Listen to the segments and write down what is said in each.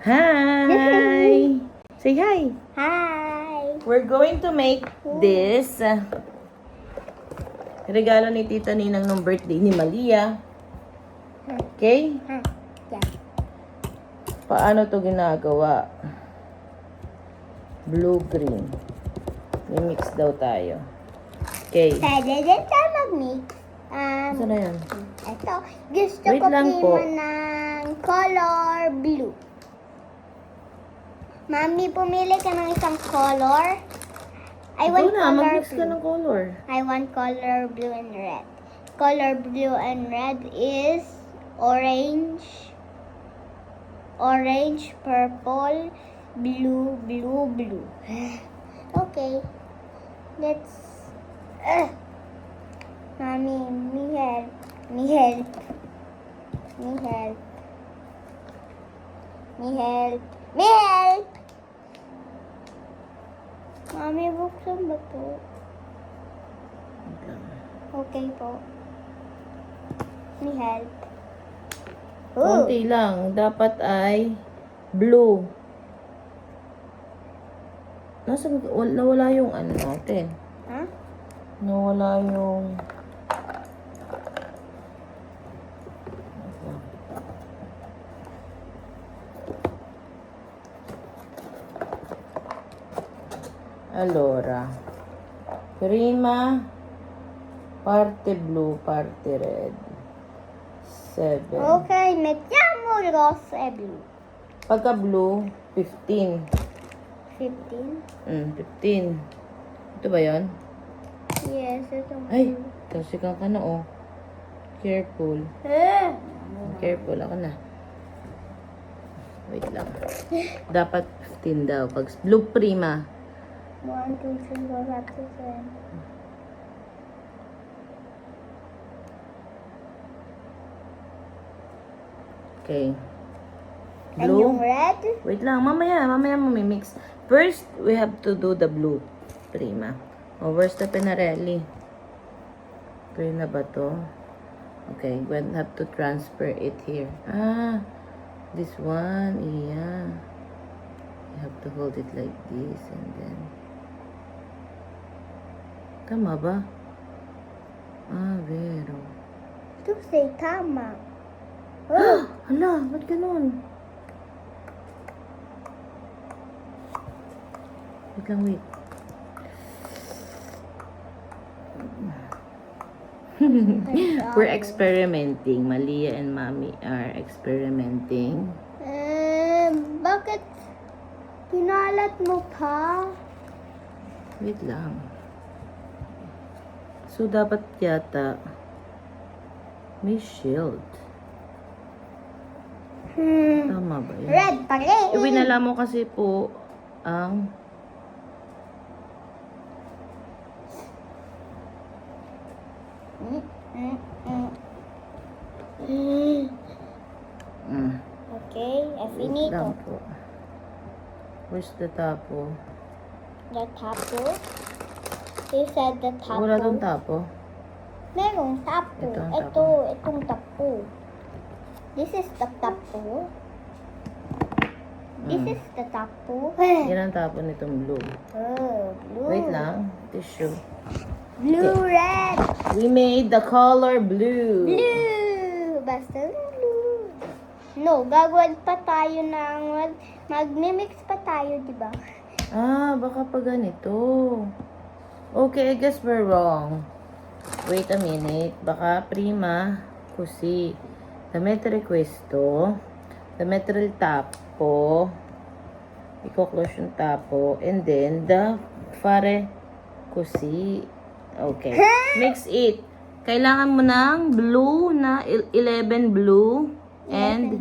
Hi! Say hi! Hi! We're going to make this regalo ni Tita Ninang nung birthday ni Malia. Okay? Yeah. Paano to ginagawa? Blue-green. Mimix daw tayo. Okay. Pwede din tayo mag-mix. Saan na yan? Ito. Gusto Wait ko lang po. prima ng color blue. Mami, pumili ka ng isang color. I Ikaw want na, color mag-mix ka blue. ng color. I want color blue and red. Color blue and red is orange, purple, blue, blue, blue. Okay. Let's... Mommy, me help. Me help. Me help. Me help. Me help! Mommy, buksan ba to? Okay po. Me help. Konti lang. Dapat ay blue. Nawala yung ano natin. Huh? Nawala yung... Allora. Prima. Parte blu, parte red. 7. Okay, mettiamo il rosso e blu. Pagka blue, 15. 15? 15. Ito ba yun? Yes, ito. Ay, kasi ka na oh. Careful. Careful ako na. Wait lang. Dapat 15 daw. Pag blue prima. 1, 2, 3, 4, 5, 6, 7. Okay. And yung Blue. red? Wait lang. Mamaya mo mix. First, we have to do the blue prima. Oh, where's the Pinarelli? Green na ba to? Okay, we have to transfer it here. Ah, this one. Yeah. You have to hold it like this and then... Tama ba? Ah, Vero. Ito say tama. Hala, ba't ganun? Wait lang, wait. We're experimenting. Malia and Mommy are experimenting. Bakit kinalat mo pa? Wait lang. So, dapat yata may shield. Tama ba yun? Red pa rin. Iwinala mo kasi po ang Okay, e wait finito. lang po. Where's the tapo? The tapo. You said the tapo. Wala tong tapo. Merong tapo. Ito ang Ito, itong tapo. This is the tapo. This is the tapo. Yan ang tapo nitong blue. Oh, blue. Wait lang. Tissue. Blue, red. We made the color blue. Blue. Basta blue. No, gagawin pa tayo ng... Magmimix pa tayo, di ba? Ah, baka pa ganito. Okay, I guess we're wrong. Wait a minute. Baka prima così. Da mettere questo. Da mettere il tappo. I-close yung tappo. And then, fare così. Okay. Mix it. Kailangan mo ng blue na 11 blue. And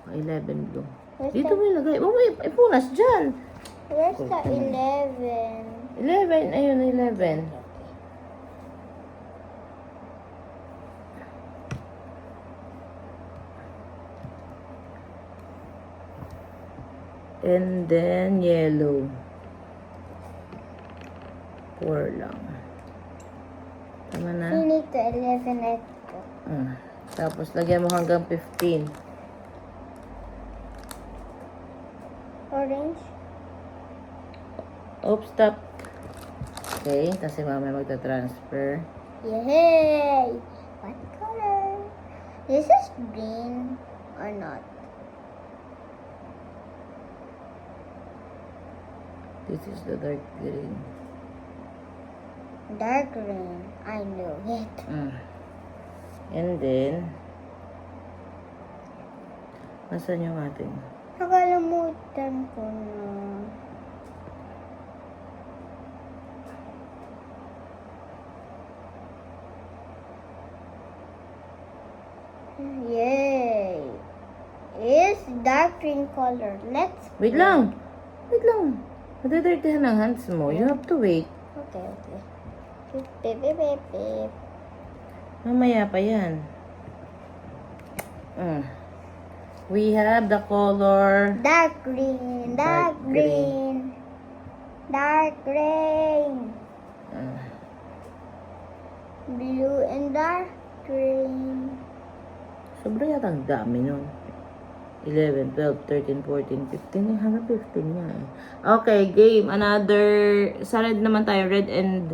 11 blue. Dito mo ilagay. Oh, may ipunas dyan. Where's the 11? 11. Ayun, 11. And then, yellow. 4 lang. Tama na? Finito, 11 ito. Tapos, lagyan mo hanggang 15. Orange. Oops, stop. Okay, kasi mamaya magta-transfer. Yay! What color? This is green or not? This is the dark green. Dark green. I know it. And then, nasaan yung ating? Nakalimutan ko na. Yay! It's dark green color. Let's Wait lang! Wait lang! Madadirtihan ng hands mo. You have to wait. Okay, okay. Beep, beep, beep, beep. Mamaya pa yan. We have the color Dark green, dark Dark green, dark green, blue and dark green. sobra yata ang dami nun. 11, 12, 13, 14, 15. Hanggang 15 nga eh. Okay, game. Another. Sa red naman tayo. Red and.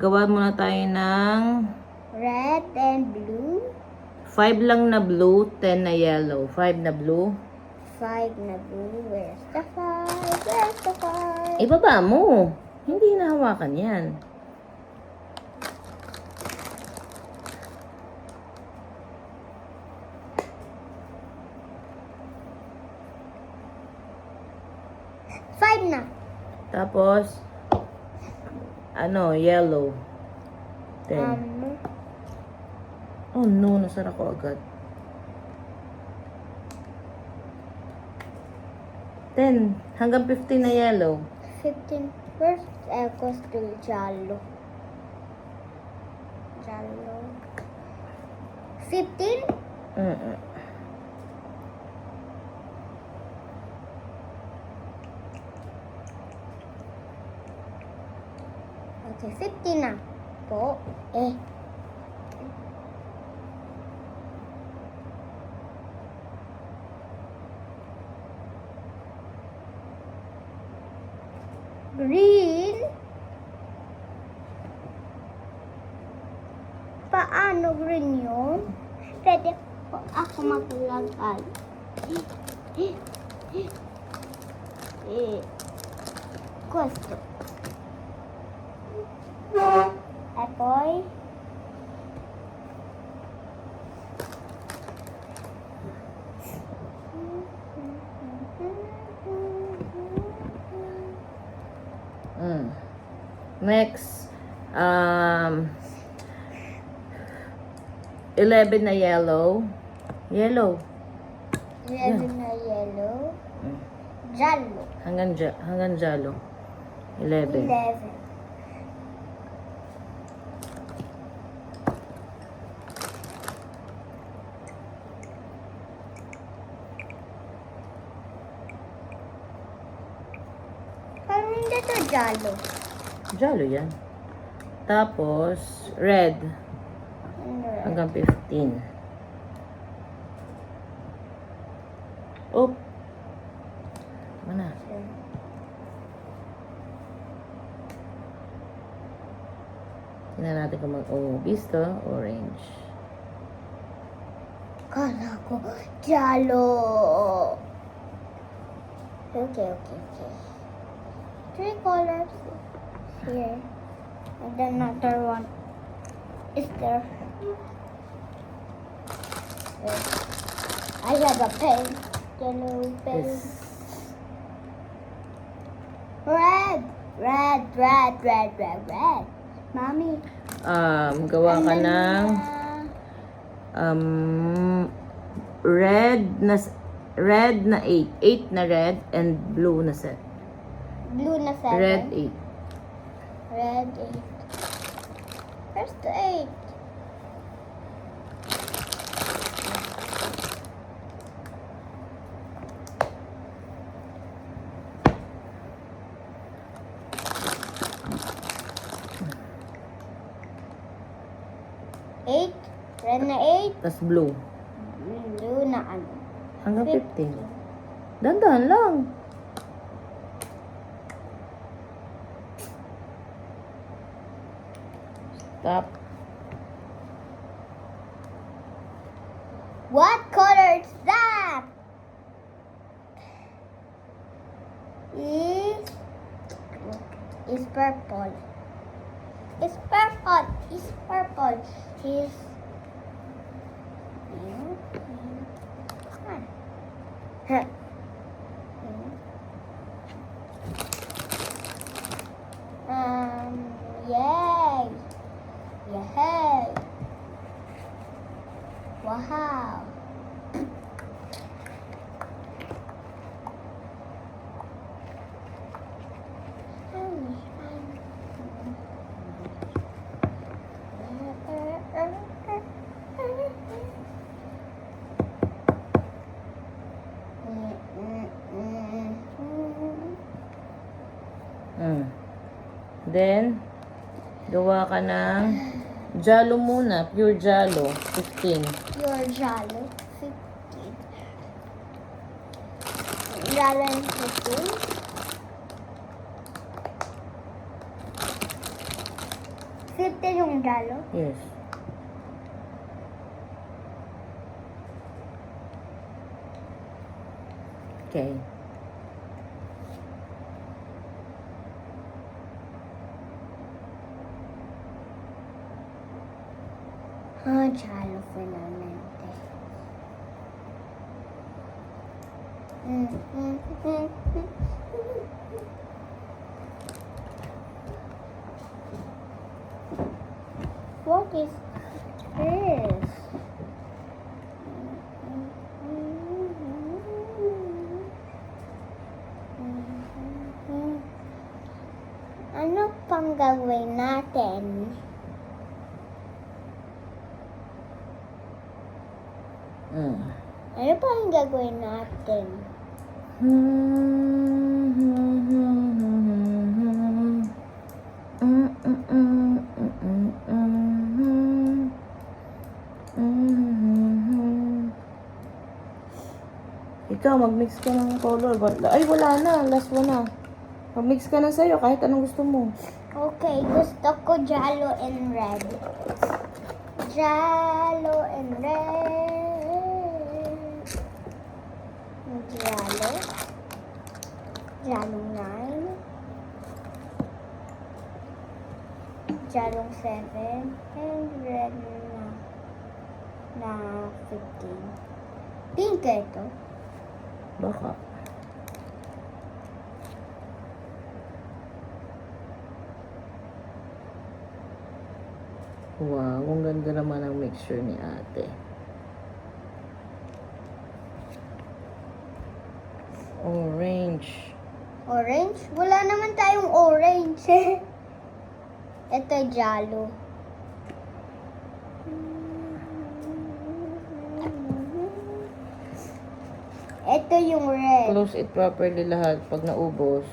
Gawa muna tayo ng Red and blue. 5 lang na blue, 10 na yellow. 5 na blue. 5 na blue. Where's the 5? Where's the 5? Ibaba mo. Hindi nahawakan yan. Five na. Tapos, yellow. 10. Oh no, nasara ko agad. 10. Hanggang 15 na yellow. 15. First, goes to Jalo. Jalo. 15? Okay, 15 na po. Green? Paano green yun? Pwede po ako maglagay. Question. Atoy. Next, 11 na yellow. Yellow. 11 na yellow. Jalo. Hanggang jalo. 11. 11. Parang hindi to jalo. Jalo yan. Tapos, red. Hanggang 15. Oh. Mana? Tingnan natin kung visto, orange. Kala ko jalo. Okay. 3 colors here. And another one is there. I have a pen. Yellow pen. Yes. Red. Mommy. Gawa ka ng red na 8. 8 na red and blue na set. Blue na 7. Red 8. Red 8. Where's the 8? Eight. Red na 8. Tas blue. Blue na ano? Hanggang 15. Dandan lang. Stop. What color is that? Is purple. It's purple. It's purple. Is Huh. Yay! Yay! Wow! Then, gawa ka ng jalo muna. Pure jalo. 15. Your jalo. 15. Jalo and 15. 15 yung jalo. Yes. Okay. Jalo finalmente. What is this? Ano pang gagawin natin? Ano pang gagawin natin? Ikaw, mag-mix ka ng color. Ay, wala na. Last one na. Mag-mix ka na sa'yo kahit anong gusto mo. Okay, gusto ko jalo and red. Jalo and red. Jalo. Jalong 9. Jalong 7. And red na 15. Pink ito. Baka. Wow, ang ganda naman ang mixture ni ate. Orange. Orange? Wala naman tayong orange. Ito jalo. Ito yung red. Close it properly lahat pag naubos.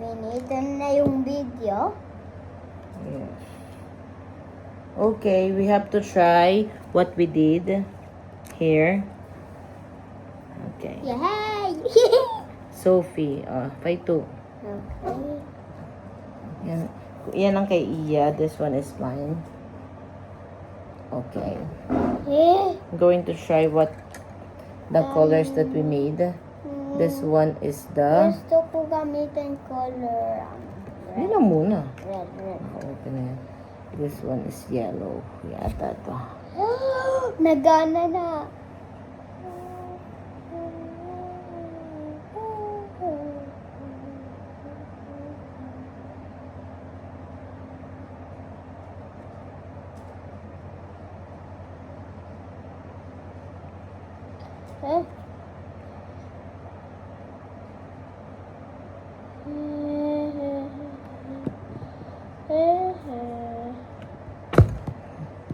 Finito na yung video. Yes. Okay, we have to try what we did here. Okay. Yay! Sophie, 5-2. Okay. Yan ang kay Iya. This one is mine. Okay. I'm going to try what the colors that we made. This one is the... Gusto ko gamitin color. Yun lang muna. Red. Okay na yan. This one is yellow. Yata to. Nagana na.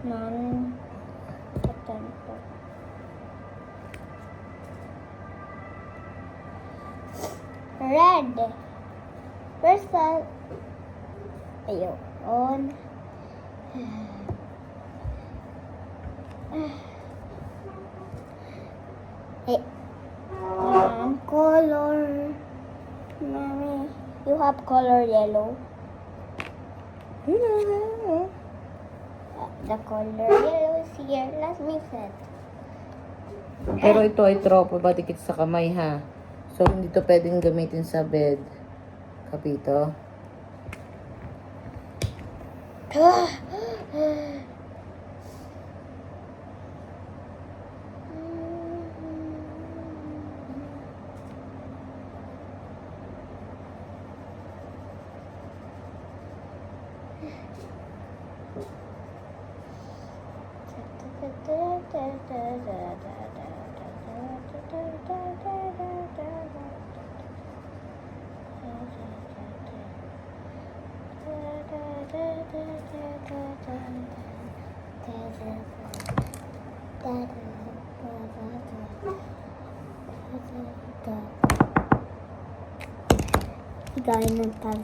Non-attempt. Red. First one. Ayun. Color. Mommy, you have color yellow? The color yellow is here. Let's mix it. Pero ito ay tropa ba dikit sa kamay ha. So hindi to pwedeng gamitin sa bed. Kapito?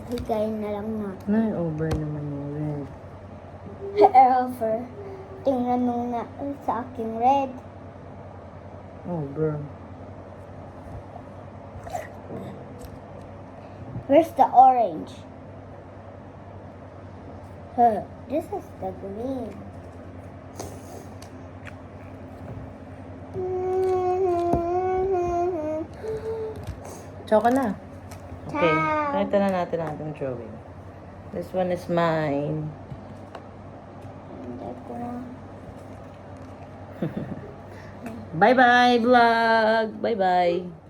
Higayin na lang natin. Nay, over naman yung red. Over. Tingnan nung na sa aking red. Over. Where's the orange? This is the green. Choka na. Okay. Ciao. Nakita na natin ang ating drawing. This one is mine. Hindi ko na. Bye-bye, vlog! Bye-bye!